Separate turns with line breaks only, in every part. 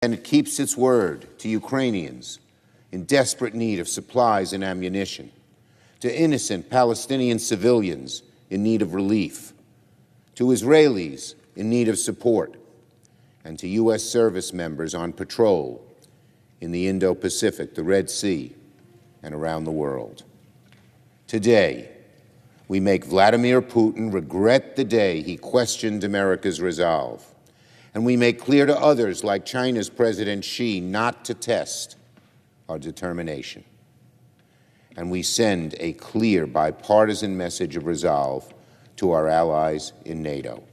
And it keeps its word to Ukrainians in desperate need of supplies and ammunition, to innocent Palestinian civilians in need of relief, to Israelis in need of support, and to U.S. service members on patrol in the Indo-Pacific, the Red Sea, and around the world. Today, we make Vladimir Putin regret the day he questioned America's resolve. And we make clear to others, like China's President Xi, not to test our determination. And we send a clear bipartisan message of resolve to our allies in NATO.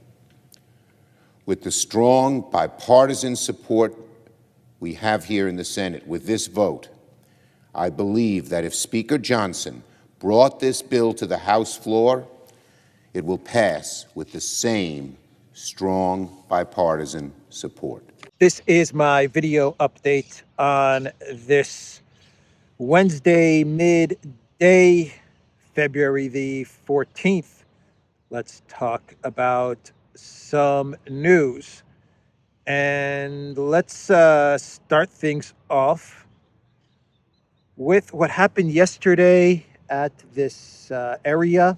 With the strong bipartisan support we have here in the Senate, with this vote, I believe that if Speaker Johnson brought this bill to the House floor, it will pass with the same strong bipartisan support.
This is my video update on this Wednesday midday, February the 14th. Let's talk about some news. And let's start things off with what happened yesterday at this area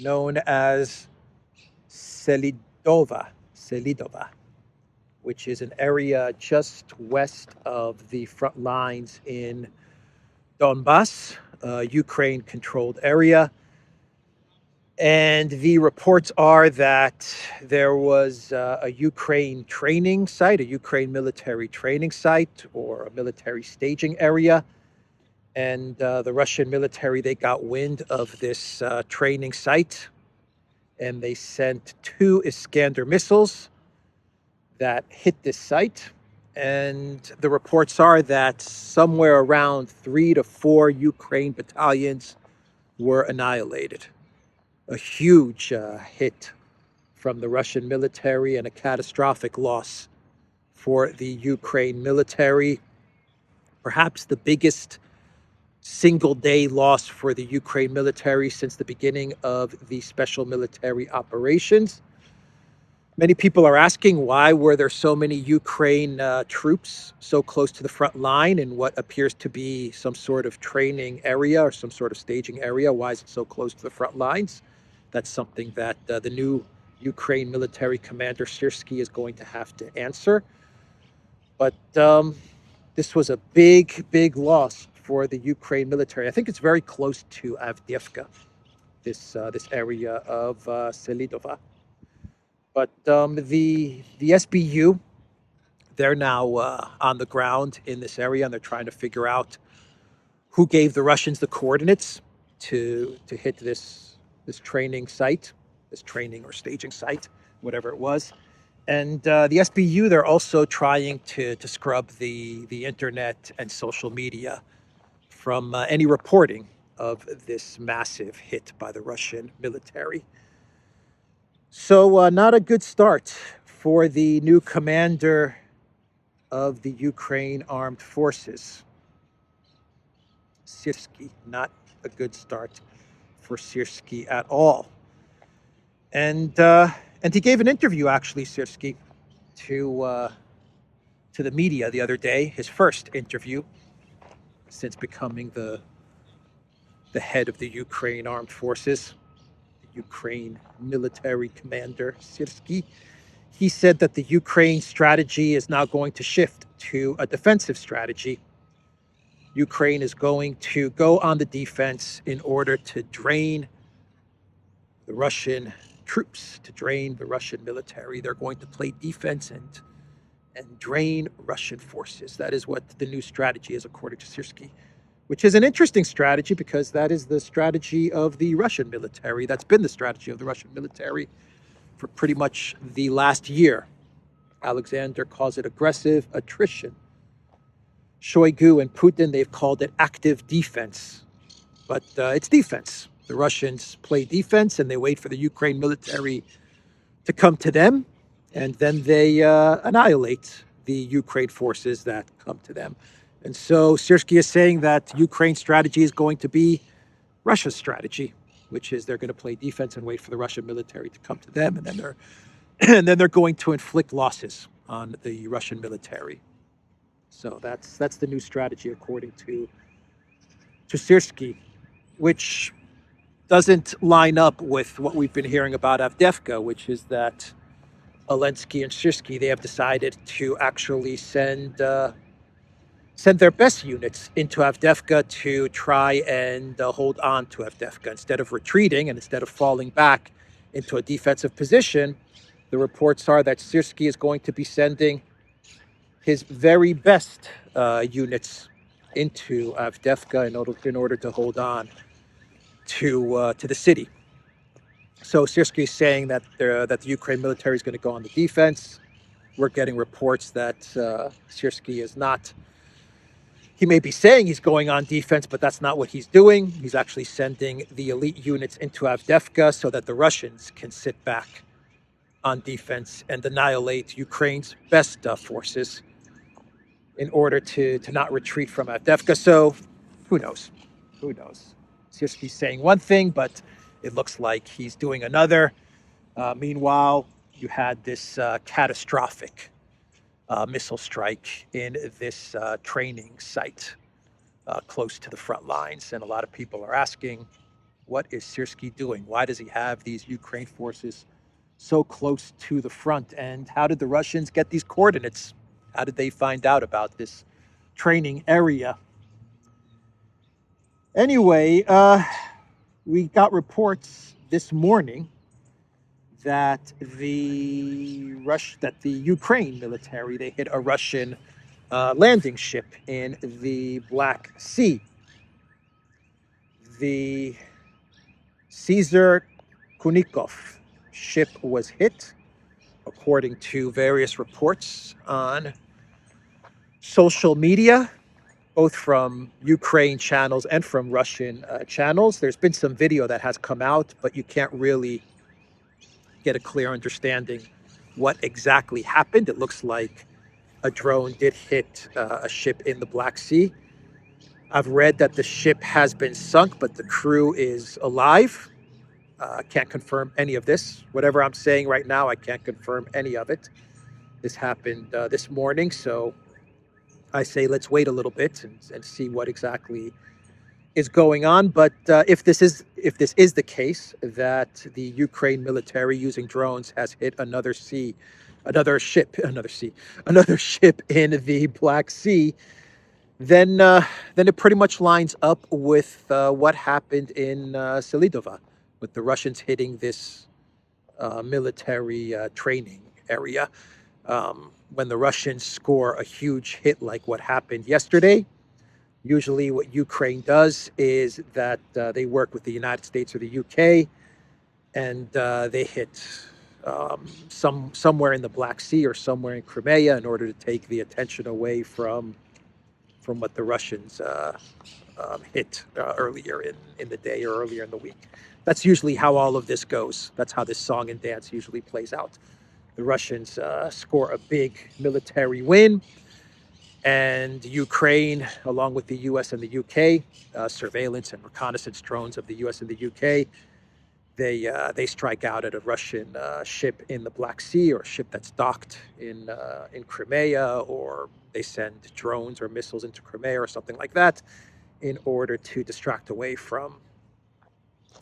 known as Selidova, which is an area just west of the front lines in Donbass, Ukraine-controlled area. And the reports are that there was a Ukraine training site, a Ukraine military training site, or a military staging area. And the Russian military, they got wind of this training site, and they sent 2 Iskander missiles that hit this site. And the reports are that somewhere around 3 to 4 Ukraine battalions were annihilated. A huge hit from the Russian military and a catastrophic loss for the Ukraine military. Perhaps the biggest single-day loss for the Ukraine military since the beginning of the special military operations. Many people are asking, why were there so many Ukraine troops so close to the front line in what appears to be some sort of training area or some sort of staging area? Why is it so close to the front lines? That's something that the new Ukraine military commander Syrsky is going to have to answer. But this was a big loss for the Ukraine military. I think it's very close to Avdiivka, this area of Selidova. But the SBU, they're now on the ground in this area, and they're trying to figure out who gave the Russians the coordinates to hit this training site, this training or staging site, whatever it was. And the SBU, they're also trying to scrub the internet and social media from any reporting of this massive hit by the Russian military. So not a good start for the new commander of the Ukraine Armed Forces, Syrsky. Not a good start for Syrsky at all. And he gave an interview, actually, Syrsky, to the media the other day, his first interview since becoming the head of the Ukraine Armed Forces, the Ukraine military commander, Syrsky. He said that the Ukraine strategy is now going to shift to a defensive strategy. Ukraine is going to go on the defense in order to drain the Russian troops, to drain the Russian military. They're going to play defense and drain Russian forces. That is what the new strategy is, according to Syrsky, which is an interesting strategy because that is the strategy of the Russian military. That's been the strategy of the Russian military for pretty much the last year. Alexander calls it aggressive attrition. Shoigu and Putin, they've called it active defense. But it's defense. The Russians play defense and they wait for the Ukraine military to come to them, and then they annihilate the Ukraine forces that come to them. And so Syrsky is saying that Ukraine's strategy is going to be Russia's strategy, which is they're going to play defense and wait for the Russian military to come to them, and then they're going to inflict losses on the Russian military. So that's the new strategy according to Syrsky, which doesn't line up with what we've been hearing about Avdiivka, which is that Zelensky and Syrsky, they have decided to actually send their best units into Avdiivka to try and hold on to Avdiivka instead of retreating and instead of falling back into a defensive position. The reports are that Syrsky is going to be sending his very best units into Avdiivka in order to hold on to the city. So Syrsky is saying that the Ukraine military is going to go on the defense. We're getting reports that Syrsky is not. He may be saying he's going on defense, but that's not what he's doing. He's actually sending the elite units into Avdiivka so that the Russians can sit back on defense and annihilate Ukraine's best forces in order to not retreat from Avdiivka. So who knows? Who knows? Syrsky's saying one thing, but it looks like he's doing another. Meanwhile, you had this catastrophic missile strike in this training site close to the front lines. And a lot of people are asking, what is Syrsky doing? Why does he have these Ukraine forces so close to the front? And how did the Russians get these coordinates? How did they find out about this training area? Anyway, we got reports this morning that the Ukraine military, they hit a Russian landing ship in the Black Sea. The Caesar Kunikov ship was hit, according to various reports on social media, both from Ukraine channels and from Russian channels. There's been some video that has come out, but you can't really get a clear understanding what exactly happened. It looks like a drone did hit a ship in the Black Sea. I've read that the ship has been sunk, but the crew is alive. Can't confirm any of this. Whatever I'm saying right now, I can't confirm any of it. This happened this morning, so I say let's wait a little bit and see what exactly is going on. But if this is the case, that the Ukraine military using drones has hit another ship in the Black Sea, then it pretty much lines up with what happened in Selidova, with the Russians hitting this military training area. When the Russians score a huge hit like what happened yesterday, usually what Ukraine does is that they work with the United States or the UK, and they hit somewhere in the Black Sea or somewhere in Crimea in order to take the attention away from what the Russians hit earlier in the day or earlier in the week. That's usually how all of this goes. That's how this song and dance usually plays out. The Russians score a big military win, and Ukraine, along with the US and the UK, surveillance and reconnaissance drones of the US and the UK, they strike out at a Russian ship in the Black Sea, or a ship that's docked in Crimea, or they send drones or missiles into Crimea or something like that in order to distract away from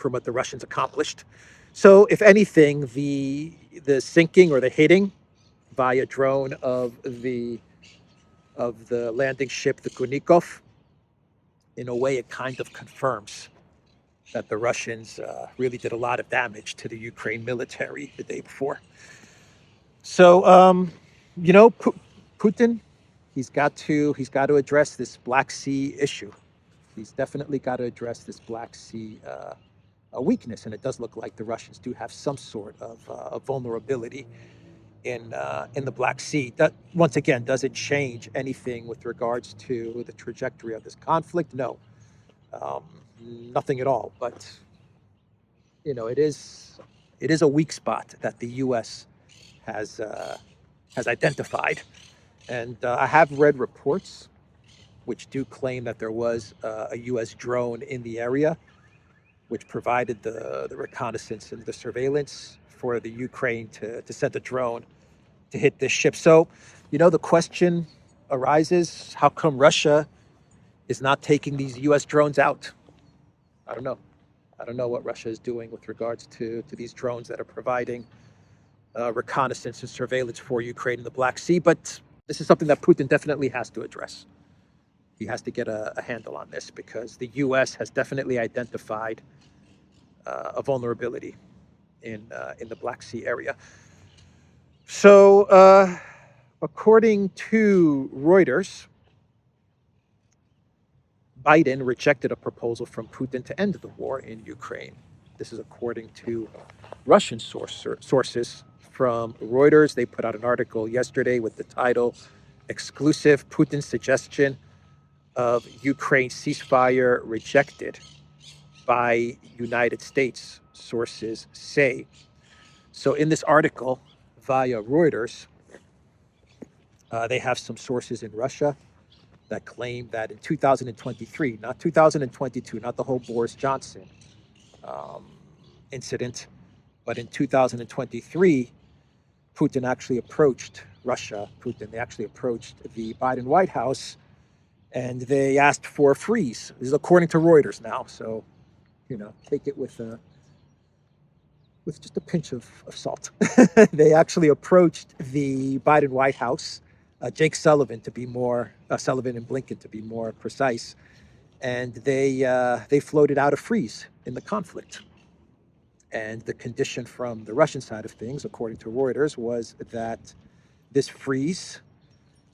what the Russians accomplished. So if anything, the sinking or the hitting via drone of the landing ship, the Kunikov, in a way, it kind of confirms that the Russians really did a lot of damage to the Ukraine military the day before. So, Putin, he's got to address this Black Sea issue. He's definitely got to address this Black Sea a weakness, and it does look like the Russians do have some sort of a vulnerability in the Black Sea. That, once again, doesn't change anything with regards to the trajectory of this conflict. No, nothing at all. But it is a weak spot that the U.S. has identified, and I have read reports which do claim that there was a U.S. drone in the area, which provided the reconnaissance and the surveillance for the Ukraine to send a drone hit this ship. So, the question arises, how come Russia is not taking these U.S. drones out? I don't know. I don't know what Russia is doing with regards to these drones that are providing reconnaissance and surveillance for Ukraine in the Black Sea. But this is something that Putin definitely has to address. He has to get a handle on this because the U.S. has definitely identified a vulnerability in the Black Sea area. So, according to Reuters, Biden rejected a proposal from Putin to end the war in Ukraine. This is according to Russian sources from Reuters. They put out an article yesterday with the title, "Exclusive Putin's Suggestion of Ukraine Ceasefire Rejected by United States," sources say. So in this article via Reuters, they have some sources in Russia that claim that in 2023, not 2022, not the whole Boris Johnson incident, but in 2023, Putin actually approached they actually approached the Biden White House and they asked for a freeze. This is according to Reuters now, so, take it with just a pinch of salt. They actually approached the Biden White House, Jake Sullivan to be more, Sullivan and Blinken to be more precise, and they floated out a freeze in the conflict. And the condition from the Russian side of things, according to Reuters, was that this freeze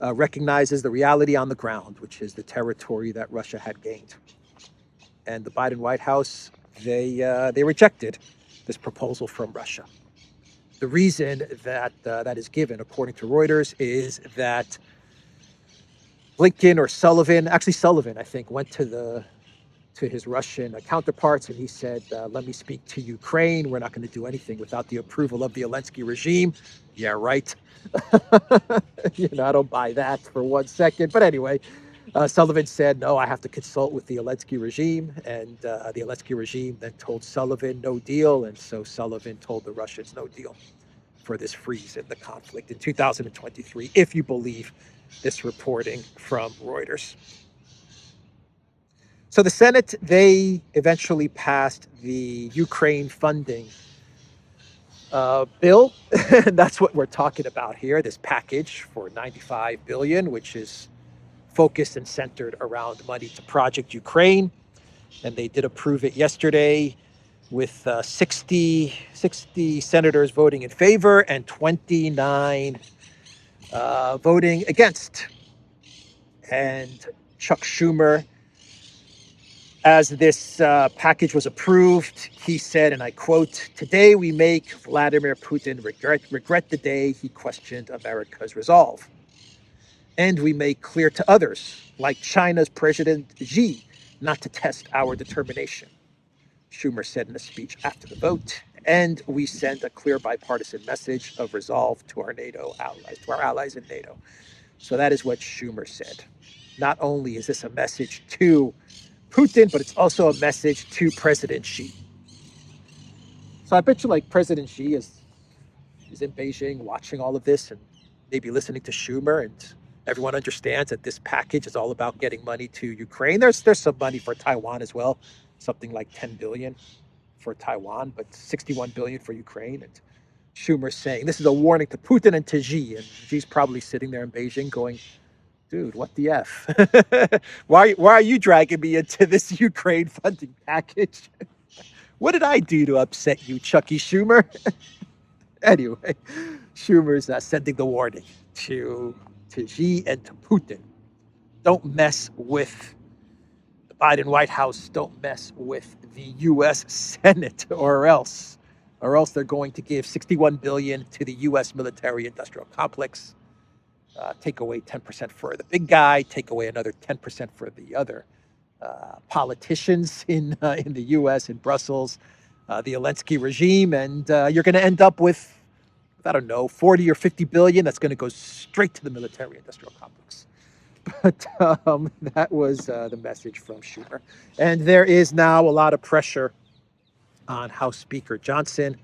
recognizes the reality on the ground, which is the territory that Russia had gained. And the Biden White House, they rejected this proposal from Russia. The reason that that is given, according to Reuters, is that Blinken or Sullivan, actually Sullivan, I think, went to his Russian counterparts and he said, let me speak to Ukraine. We're not going to do anything without the approval of the Zelensky regime. Yeah, right. I don't buy that for 1 second. But anyway, Sullivan said, no, I have to consult with the Zelensky regime. And the Zelensky regime then told Sullivan no deal. And so Sullivan told the Russians no deal for this freeze in the conflict in 2023, if you believe this reporting from Reuters. So the Senate, they eventually passed the Ukraine funding bill. And that's what we're talking about here, this package for $95 billion, which is focused and centered around money to Project Ukraine. And they did approve it yesterday with 60 senators voting in favor and 29 voting against. And Chuck Schumer, as this package was approved, he said, and I quote, "Today we make Vladimir Putin regret the day he questioned America's resolve. And we make clear to others, like China's President Xi, not to test our determination," Schumer said in a speech after the vote. "And we send a clear bipartisan message of resolve to our NATO allies, to our allies in NATO." So that is what Schumer said. Not only is this a message to Putin, but it's also a message to President Xi. So I bet you President Xi is in Beijing watching all of this and maybe listening to Schumer, and everyone understands that this package is all about getting money to Ukraine. There's some money for Taiwan as well, something like 10 billion for Taiwan, but 61 billion for Ukraine. And Schumer's saying this is a warning to Putin and to Xi, and Xi's probably sitting there in Beijing going, dude, what the F? Why are you dragging me into this Ukraine funding package? What did I do to upset you, Chucky Schumer? Anyway, Schumer's sending the warning to Xi and to Putin. Don't mess with the Biden White House. Don't mess with the U.S. Senate, or else they're going to give $61 billion to the U.S. military-industrial complex. Take away 10% for the big guy, take away another 10% for the other politicians in the U.S., in Brussels, the Zelensky regime, and you're going to end up with, I don't know, 40 or 50 billion that's going to go straight to the military-industrial complex. But that was the message from Schumer. And there is now a lot of pressure on House Speaker Johnson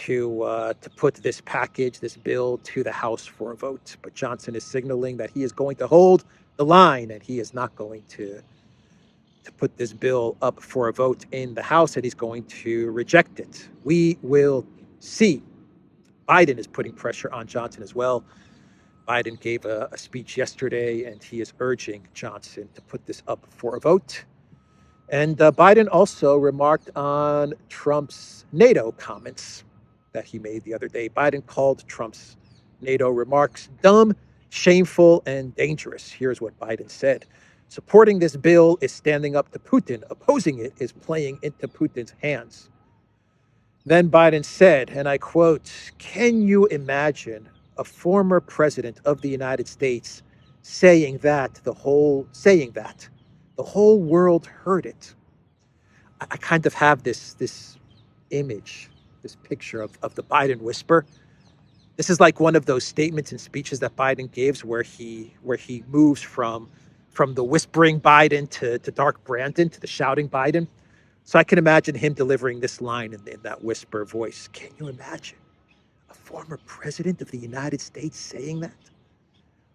to put this package, this bill, to the House for a vote. But Johnson is signaling that he is going to hold the line and he is not going to put this bill up for a vote in the House, and he's going to reject it. We will see. Biden is putting pressure on Johnson as well. Biden gave a speech yesterday, and he is urging Johnson to put this up for a vote. And Biden also remarked on Trump's NATO comments that he made the other day. Biden called Trump's NATO remarks dumb, shameful, and dangerous. Here's what Biden said. Supporting this bill is standing up to Putin. Opposing it is playing into Putin's hands. Then Biden said, and I quote, "Can you imagine a former president of the United States saying that the whole world heard it?" I kind of have this image, this picture of the Biden whisper. This is like one of those statements and speeches that Biden gives where he moves from the whispering Biden to dark Brandon, to the shouting Biden. So I can imagine him delivering this line in that whisper voice. Can you imagine a former president of the United States saying that?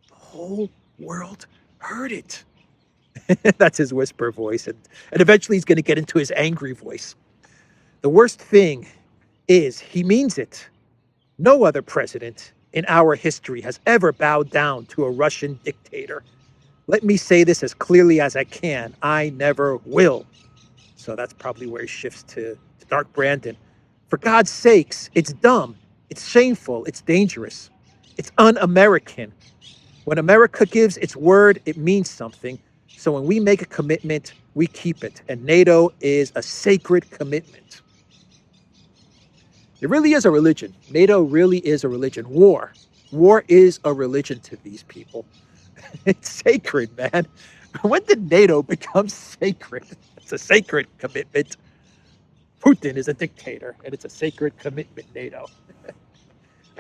The whole world heard it. That's his whisper voice. And eventually he's going to get into his angry voice. The worst thing is he means it. No other president in our history has ever bowed down to a Russian dictator. Let me say this as clearly as I can. I never will. So that's probably where he shifts to dark Brandon. For God's sakes, it's dumb. It's shameful. It's dangerous. It's un-American. When America gives its word, it means something. So when we make a commitment, we keep it. And NATO is a sacred commitment. It really is a religion. NATO really is a religion. War is a religion to these people. It's sacred, man. When did NATO become sacred? It's a sacred commitment. Putin is a dictator, and it's a sacred commitment, NATO.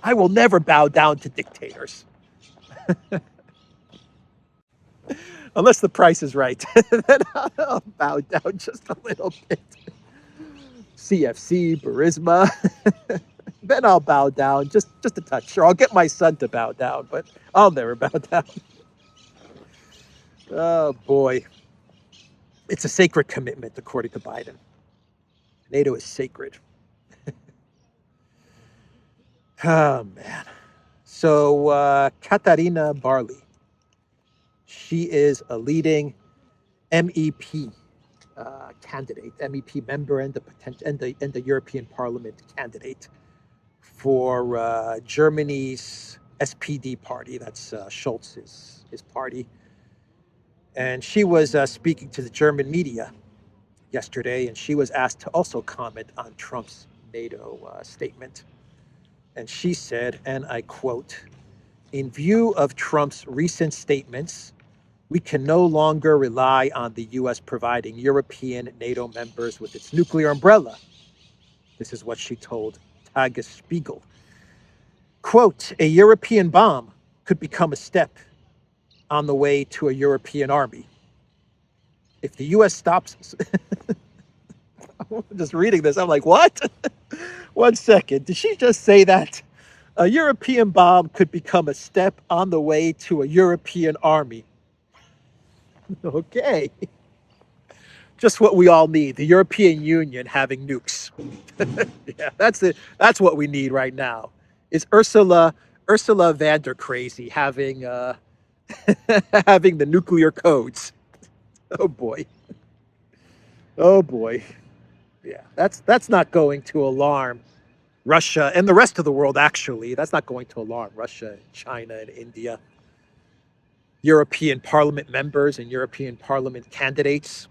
I will never bow down to dictators. Unless the price is right. Then I'll bow down just a little bit. CFC, Burisma. Then I'll bow down just a touch. Sure, I'll get my son to bow down, but I'll never bow down. Oh, boy. It's a sacred commitment, according to Biden. NATO is sacred. Oh, man. So, Katarina Barley, she is a leading MEP candidate, MEP member and the European Parliament candidate for Germany's SPD party. That's Scholz's his party. And she was speaking to the German media yesterday, and she was asked to also comment on Trump's NATO statement. And she said, and I quote, "In view of Trump's recent statements, we can no longer rely on the U.S. providing European NATO members with its nuclear umbrella." This is what she told Tagesspiegel. Quote, "A European bomb could become a step on the way to a European army. If the U.S. stops..." I'm just reading this. I'm like, what? 1 second. Did she just say that? A European bomb could become a step on the way to a European army. Okay. Just what we all need. The European Union having nukes. Yeah, that's it. That's what we need right now. Is Ursula van der Crazy having having the nuclear codes. Oh boy. Oh boy. Yeah, that's not going to alarm Russia and the rest of the world, actually. That's not going to alarm Russia, China, and India. European Parliament members and European Parliament candidates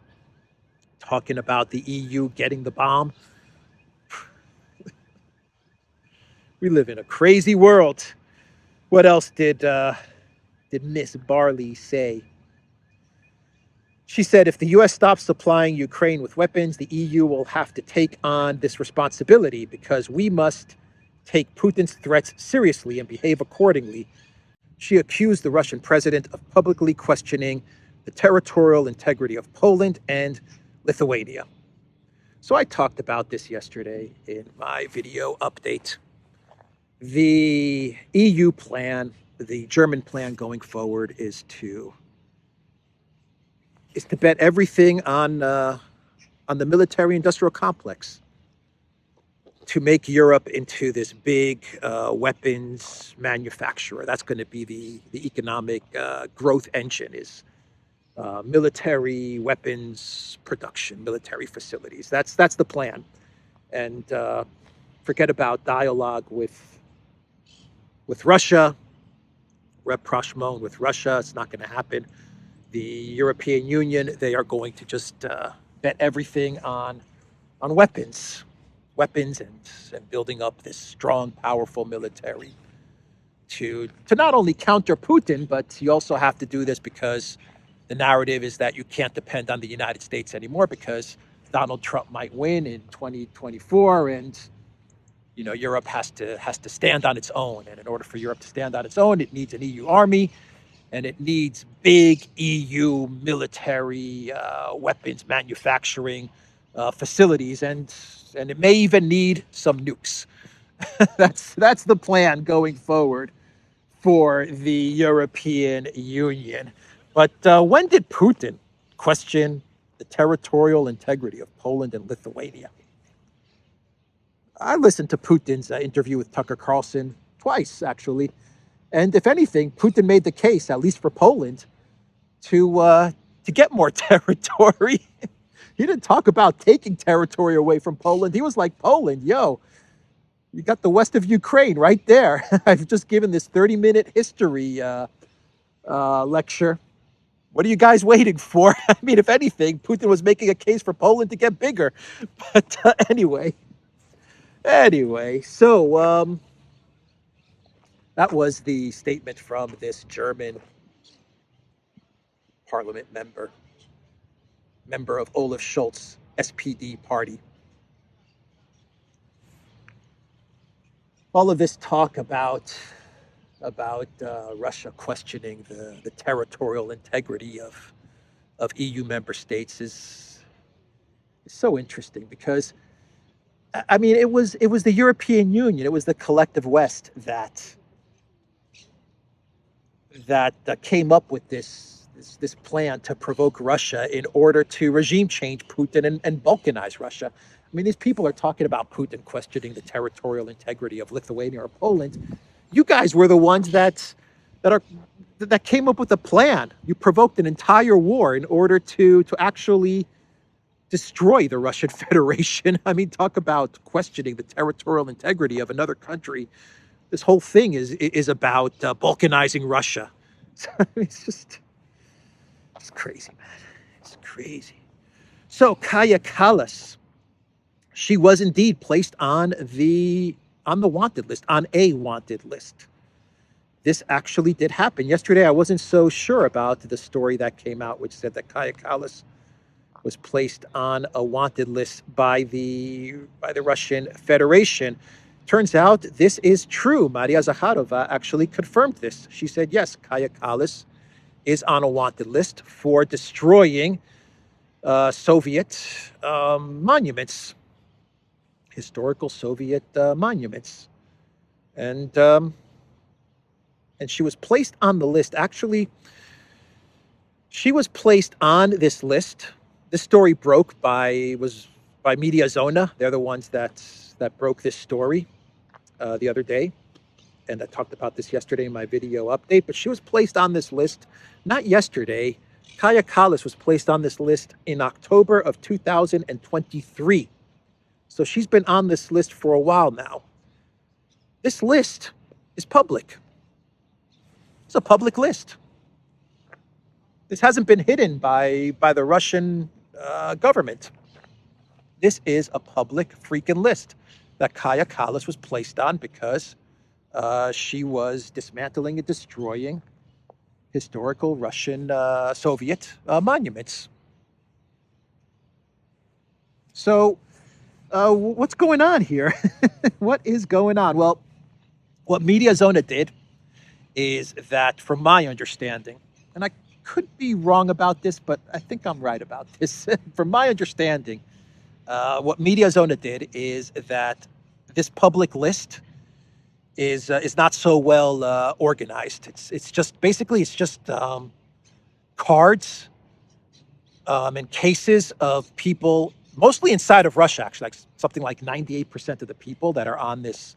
talking about the EU getting the bomb. We live in a crazy world. What else did Miss Barley say? She said, if the U.S. stops supplying Ukraine with weapons, the EU will have to take on this responsibility because we must take Putin's threats seriously and behave accordingly. She accused the Russian president of publicly questioning the territorial integrity of Poland and Lithuania. So I talked about this yesterday in my video update. The EU plan, the German plan going forward is to bet everything on the military-industrial complex to make Europe into this big weapons manufacturer. That's going to be the economic growth engine, is military weapons production, military facilities. That's the plan. And forget about dialogue with Russia, rapprochement with Russia. It's not going to happen. The European Union, they are going to just bet everything on weapons and building up this strong, powerful military to not only counter Putin, but you also have to do this because the narrative is that you can't depend on the United States anymore because Donald Trump might win in 2024, and Europe has to stand on its own. And in order for Europe to stand on its own, it needs an EU army, and it needs big EU military weapons manufacturing facilities, and it may even need some nukes. That's the plan going forward for the European Union. But when did Putin question the territorial integrity of Poland and Lithuania? I listened to Putin's interview with Tucker Carlson twice, actually. And if anything, Putin made the case, at least for Poland, to get more territory. He didn't talk about taking territory away from Poland. He was like, Poland, yo, you got the west of Ukraine right there. I've just given this 30-minute history lecture. What are you guys waiting for? I mean, if anything, Putin was making a case for Poland to get bigger. But anyway, so that was the statement from this German parliament member of Olaf Scholz's SPD party. All of this talk about Russia questioning the territorial integrity of EU member states is so interesting because, I mean, it was the European Union, it was the collective West that came up with this plan to provoke Russia in order to regime change Putin and balkanize Russia. I mean, these people are talking about Putin questioning the territorial integrity of Lithuania or Poland. You guys were the ones that came up with a plan. You provoked an entire war in order to actually destroy the Russian Federation. I mean, talk about questioning the territorial integrity of another country. This whole thing is about balkanizing Russia. It's crazy, man. It's crazy. So Kaja Kallas, she was indeed placed on the wanted list, on a wanted list. This actually did happen. Yesterday, I wasn't so sure about the story that came out, which said that Kaja Kallas was placed on a wanted list by the Russian Federation. Turns out this is true. Maria Zakharova actually confirmed this. She said, yes, Kaja Kallas is on a wanted list for destroying Soviet monuments, historical Soviet monuments. And she was placed on the list. Actually, she was placed on this list. This story broke by Mediazona. They're the ones that broke this story the other day. And I talked about this yesterday in my video update. But she was placed on this list, not yesterday. Kaja Kallas was placed on this list in October of 2023. So she's been on this list for a while now. This list is public. It's a public list. This hasn't been hidden by the Russian government. This is a public freaking list that Kaja Kallas was placed on because she was dismantling and destroying historical Russian Soviet monuments. So what's going on here? What is going on? Well, what Mediazona did is that, from my understanding, and I could be wrong about this, but I think I'm right about this. From my understanding, What Mediazona did is that this public list is not so well organized. It's just basically it's just cards and cases of people, mostly inside of Russia. Actually, like something like 98% of the people that are on this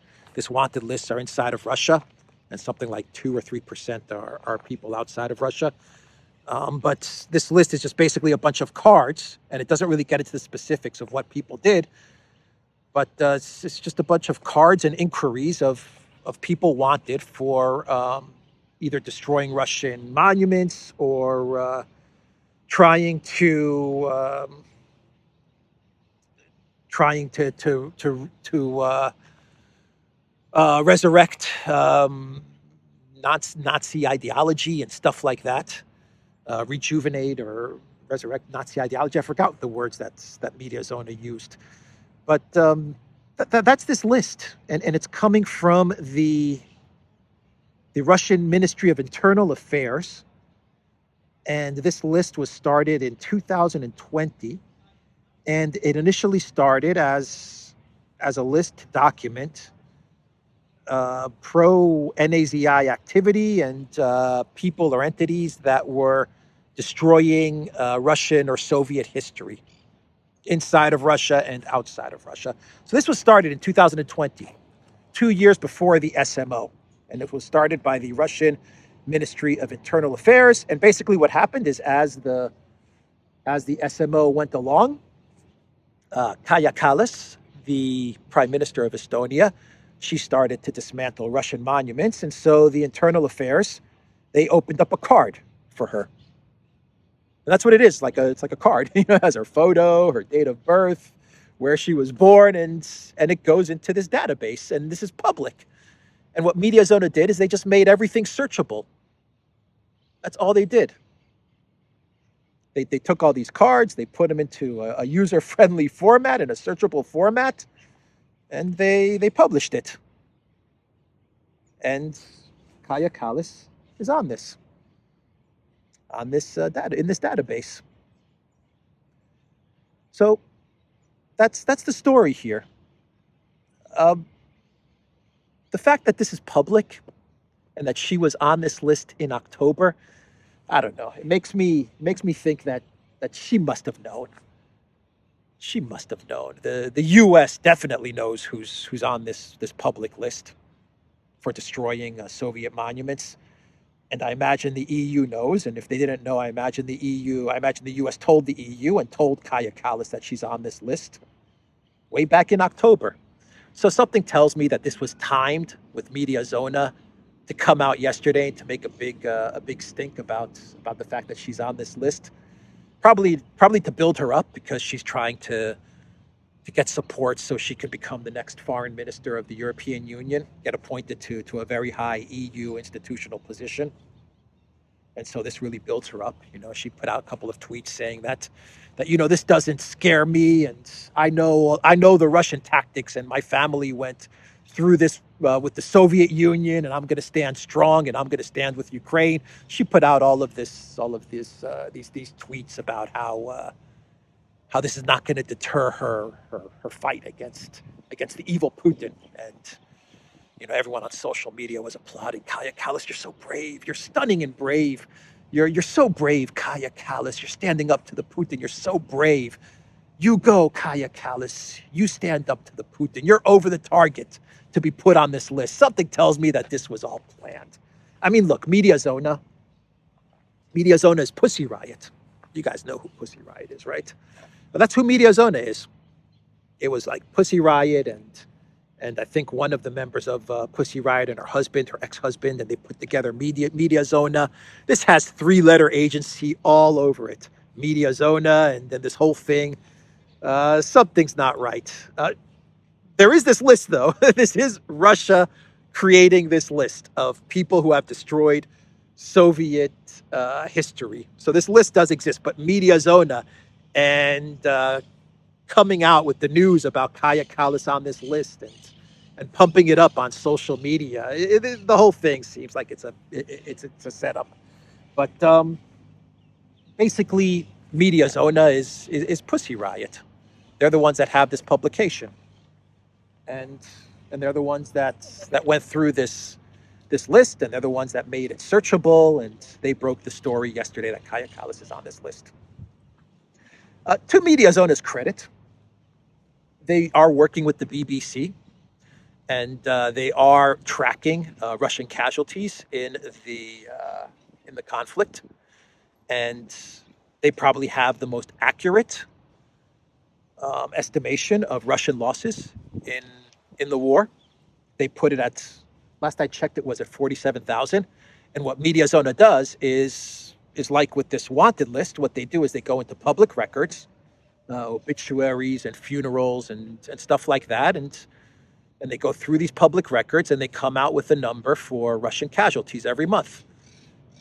wanted list are inside of Russia, and something like 2 or 3% are people outside of Russia. But this list is just basically a bunch of cards, and it doesn't really get into the specifics of what people did. But it's just a bunch of cards and inquiries of people wanted for either destroying Russian monuments or trying to resurrect Nazi ideology and stuff like that, rejuvenate or resurrect Nazi ideology. I forgot the words that Mediazona used, but that's this list, and it's coming from the Russian Ministry of Internal Affairs. And this list was started in 2020, and it initially started as a list to document pro-NAZI activity and people or entities that were destroying Russian or Soviet history inside of Russia and outside of Russia. So this was started in 2020, 2 years before the SMO, and it was started by the Russian Ministry of Internal Affairs. And basically what happened is as the SMO went along, Kaja Kallas, the Prime Minister of Estonia, she started to dismantle Russian monuments. And so the Internal Affairs, they opened up a card for her. And that's what it is. It's like a card. It has her photo, her date of birth, where she was born, and it goes into this database. And this is public. And what Mediazona did is they just made everything searchable. That's all they did. They took all these cards, they put them into a user-friendly format, in a searchable format, and they published it. And Kaja Kallas is on this data, in this database. So that's the story here. The fact that this is public and that she was on this list in October, I don't know. It makes me think that she must have known. She must have known. The U.S. definitely knows who's on this public list for destroying Soviet monuments, and I imagine the EU knows. And if they didn't know, I imagine the U.S. told the EU and told Kaja Kallas that she's on this list way back in October. So something tells me that this was timed with Mediazona to come out yesterday and to make a big stink about the fact that she's on this list. Probably to build her up, because she's trying to get support so she can become the next foreign minister of the European Union, get appointed to a very high EU institutional position. And so this really builds her up. She put out a couple of tweets saying that this doesn't scare me, and I know the Russian tactics, and my family went through this with the Soviet Union, and I'm going to stand strong, and I'm going to stand with Ukraine. She put out all of these tweets about how this is not going to deter her fight against the evil Putin. And everyone on social media was applauding Kaja Kallas. You're so brave. You're stunning and brave. You're so brave, Kaja Kallas. You're standing up to the Putin. You're so brave. You go, Kaja Kallas. You stand up to the Putin. You're over the target to be put on this list. Something tells me that this was all planned. I mean, look, Mediazona is Pussy Riot. You guys know who Pussy Riot is, right? But that's who Mediazona is. It was like Pussy Riot and I think one of the members of Pussy Riot and her ex-husband, and they put together Mediazona. This has 3-letter agency all over it. Mediazona, and then this whole thing. Something's not right. There is this list, though. This is Russia creating this list of people who have destroyed Soviet history. So this list does exist, but Mediazona and coming out with the news about Kaja Kallas on this list and pumping it up on social media, the whole thing seems like it's a setup. But basically, Mediazona is Pussy Riot. They're the ones that have this publication, and they're the ones that went through this list, and they're the ones that made it searchable, and they broke the story yesterday that Kaya Kallas is on this list. To Mediazona's credit, they are working with the BBC, and they are tracking Russian casualties in the conflict, and they probably have the most accurate estimation of Russian losses in the war. They put it at, last I checked, it was at 47,000. And what Mediazona does is like with this wanted list. What they do is they go into public records, obituaries and funerals and stuff like that, and they go through these public records and they come out with a number for Russian casualties every month.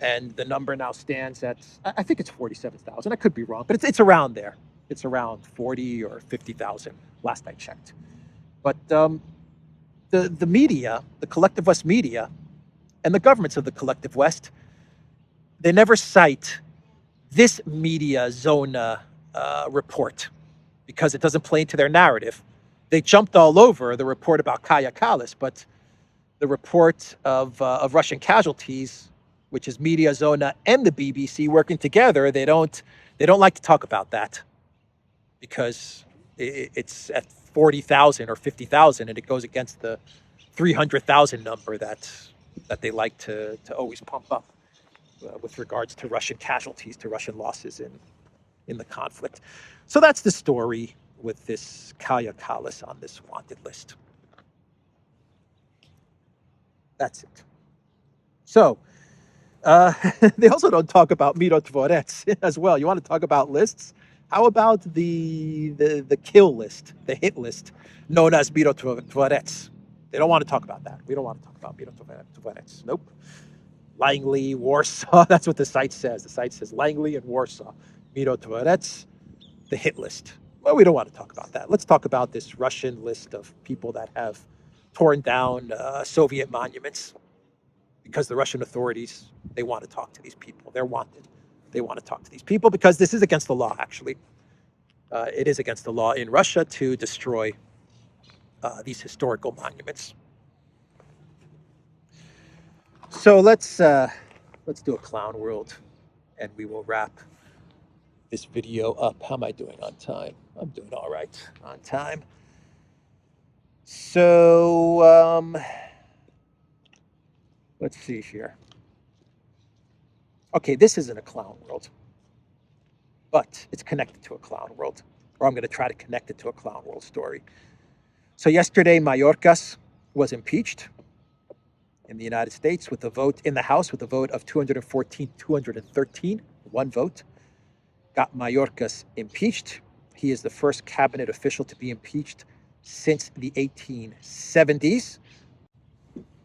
And the number now stands at, I think it's 47,000. I could be wrong, but it's around there. It's around 40 or 50,000 last I checked. But the media, the collective West media, and the governments of the collective West, they never cite this Mediazona report because it doesn't play into their narrative. They jumped all over the report about Kaya Kallas, but the report of Russian casualties, which is Mediazona and the BBC working together, they don't like to talk about that because it's at 40,000 or 50,000, and it goes against the 300,000 number that they like to always pump up with regards to Russian casualties, to Russian losses in the conflict. So that's the story with this Kaya Kallas on this wanted list. That's it. So they also don't talk about Mirotvorets as well. You want to talk about lists? How about the kill list, the hit list, known as Mirotvorets? They don't want to talk about that. We don't want to talk about Mirotvorets. Nope. Langley, Warsaw, that's what the site says. The site says Langley and Warsaw. Mirotvorets, the hit list. Well, we don't want to talk about that. Let's talk about this Russian list of people that have torn down Soviet monuments, because the Russian authorities, they want to talk to these people. They're wanted. They want to talk to these people because this is against the law, actually. It is against the law in Russia to destroy these historical monuments. So let's do a clown world, and we will wrap this video up. How am I doing on time? I'm doing all right on time. So let's see here. Okay, this isn't a clown world, but it's connected to a clown world, or I'm going to try to connect it to a clown world story. So yesterday, Mayorkas was impeached in the United States with a vote in the House with a vote of 214-213, one vote, got Mayorkas impeached. He is the first cabinet official to be impeached since the 1870s.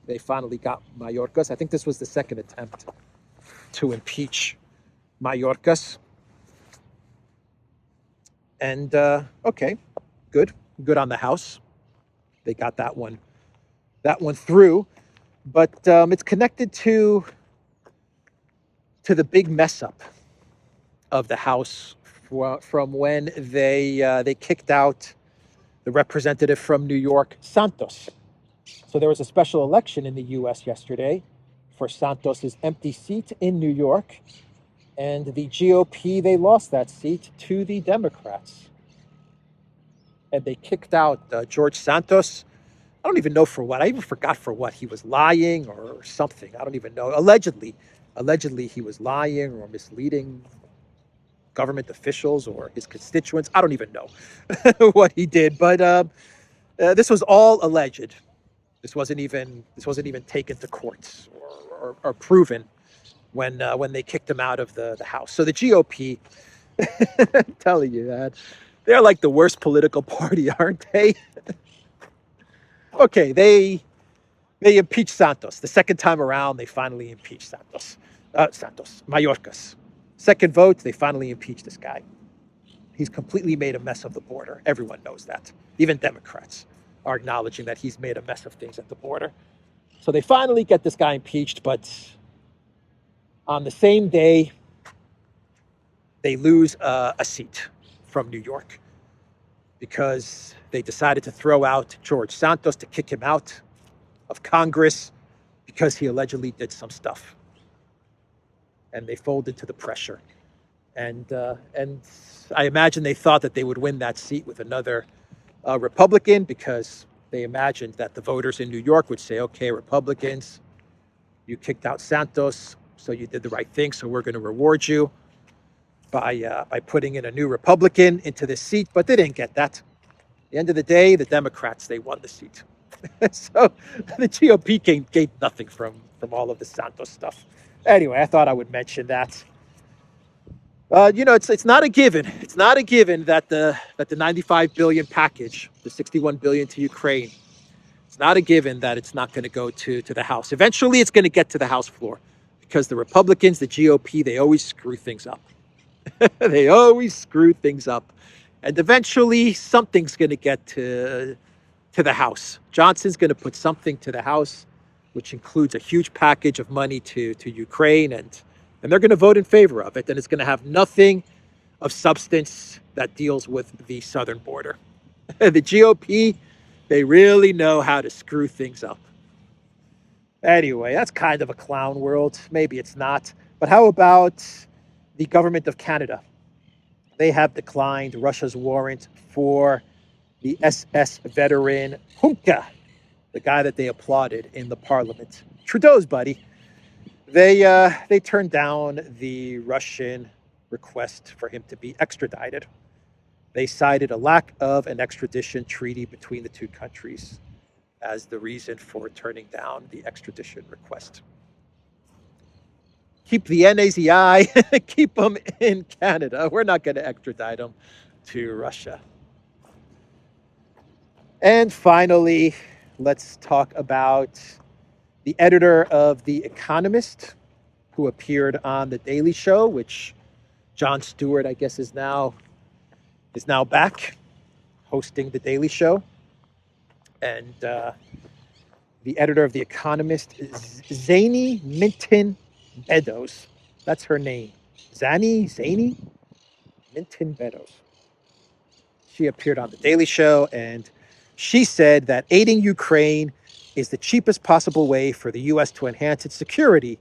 They finally got Mayorkas. I think this was the second attempt to impeach Mayorkas. And okay, good on the House. They got that one through. But it's connected to the big mess up of the House from when they kicked out the representative from New York, Santos. So there was a special election in the U.S. yesterday for Santos's empty seat in New York, and the GOP, they lost that seat to the Democrats, and they kicked out George Santos. I don't even know for what. I even forgot for what. He was lying or something. I don't even know. Allegedly he was lying or misleading government officials or his constituents. I don't even know what he did, but this was all alleged. This wasn't even taken to courts or proven when they kicked him out of the House. So the GOP, I'm telling you that they're like the worst political party, aren't they? Okay, they impeached Santos. The second time around, they finally impeached Mayorkas. Second vote, they finally impeached this guy. He's completely made a mess of the border. Everyone knows that. Even Democrats are acknowledging that he's made a mess of things at the border. So they finally get this guy impeached, but on the same day, they lose a seat from New York. because they decided to throw out George Santos, to kick him out of Congress because he allegedly did some stuff. And they folded to the pressure. And I imagine they thought that they would win that seat with another Republican, because they imagined that the voters in New York would say, okay, Republicans, you kicked out Santos, so you did the right thing, so we're going to reward you by putting in a new Republican into this seat. But they didn't get that. At the end of the day, the Democrats, they won the seat. So the GOP gained nothing from all of the Santos stuff. Anyway, I thought I would mention that. It's not a given. It's not a given that the 95 billion package, the 61 billion to Ukraine, it's not a given that it's not going to go to the House. Eventually, it's going to get to the House floor, because the Republicans, the GOP, they always screw things up. They always screw things up. And eventually, something's going to get to the House. Johnson's going to put something to the House, which includes a huge package of money to Ukraine, and they're going to vote in favor of it. And it's going to have nothing of substance that deals with the southern border. The GOP, they really know how to screw things up. Anyway, that's kind of a clown world. Maybe it's not. But how about the government of Canada? They have declined Russia's warrant for the SS veteran Hunka, the guy that they applauded in the parliament. Trudeau's buddy. They turned down the Russian request for him to be extradited. They cited a lack of an extradition treaty between the two countries as the reason for turning down the extradition request. Keep the NAZI, keep them in Canada. We're not going to extradite them to Russia. And finally, let's talk about the editor of The Economist, who appeared on The Daily Show, which Jon Stewart, I guess, is now back hosting The Daily Show. And the editor of The Economist is Zani Minton Beddoes. That's her name. Zani Minton Beddoes. She appeared on The Daily Show, and she said that aiding Ukraine is the cheapest possible way for the U.S. to enhance its security.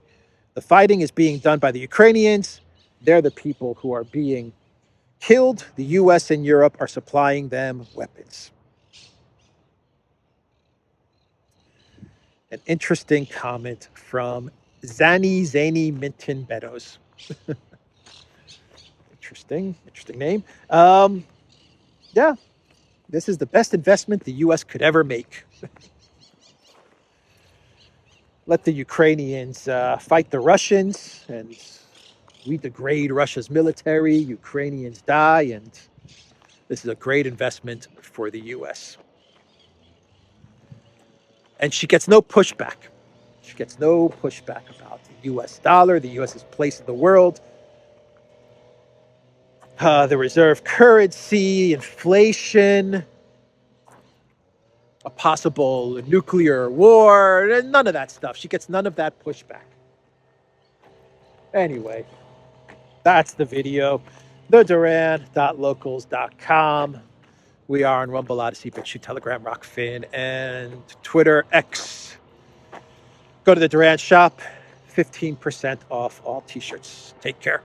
The fighting is being done by the Ukrainians. They're the people who are being killed. The U.S. and Europe are supplying them weapons. An interesting comment from Zani Minton Beddoes. Interesting name. Yeah, this is the best investment the U.S. could ever make. Let the Ukrainians fight the Russians, and we degrade Russia's military. Ukrainians die, and this is a great investment for the U.S. And she gets no pushback. She gets no pushback about the U.S. dollar, the U.S.'s place in the world, the reserve currency, inflation, a possible nuclear war, none of that stuff. She gets none of that pushback. Anyway, that's the video. theduran.locals.com. We are on Rumble, ODYSEE, BitChute, Telegram, Rockfin, and Twitter X. Go to the Duran shop, 15% off all t-shirts. Take care.